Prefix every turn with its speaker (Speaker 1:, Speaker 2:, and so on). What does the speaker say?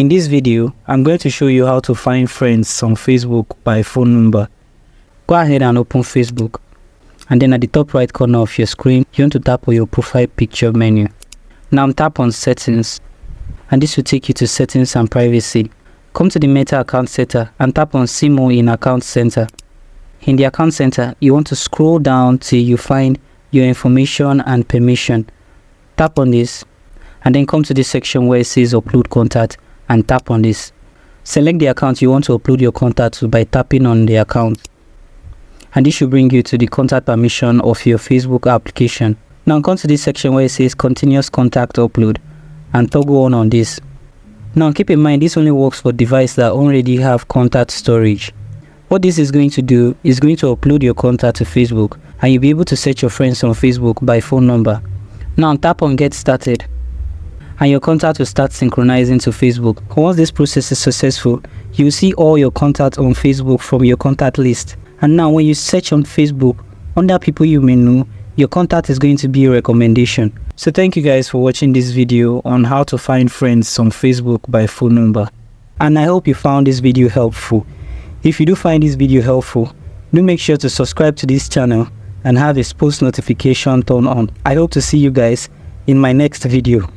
Speaker 1: In this video, I'm going to show you how to find friends on Facebook by phone number. Go ahead and open Facebook, and then at the top right corner of your screen, you want to tap on your profile picture menu. Now tap on settings, and this will take you to settings and privacy. Come to the Meta account center and tap on see more in account center. In the account center, you want to scroll down till you find your information and permission. Tap on this, and then come to this section where it says upload contact, and tap on this. Select the account you want to upload your contact to by tapping on the account, and this should bring you to the contact permission of your Facebook application. Now come to this section where it says continuous contact upload, and toggle on this. Now keep in mind, this only works for devices that already have contact storage. What this is going to do is going to upload your contact to Facebook, and you'll be able to search your friends on Facebook by phone number. Now tap on get started, and your contact will start synchronizing to Facebook. Once this process is successful, you'll see all your contacts on Facebook from your contact list. And now when you search on Facebook, under people you may know, your contact is going to be a recommendation. So thank you guys for watching this video on how to find friends on Facebook by phone number. And I hope you found this video helpful. If you do find this video helpful, do make sure to subscribe to this channel and have its post notification turned on. I hope to see you guys in my next video.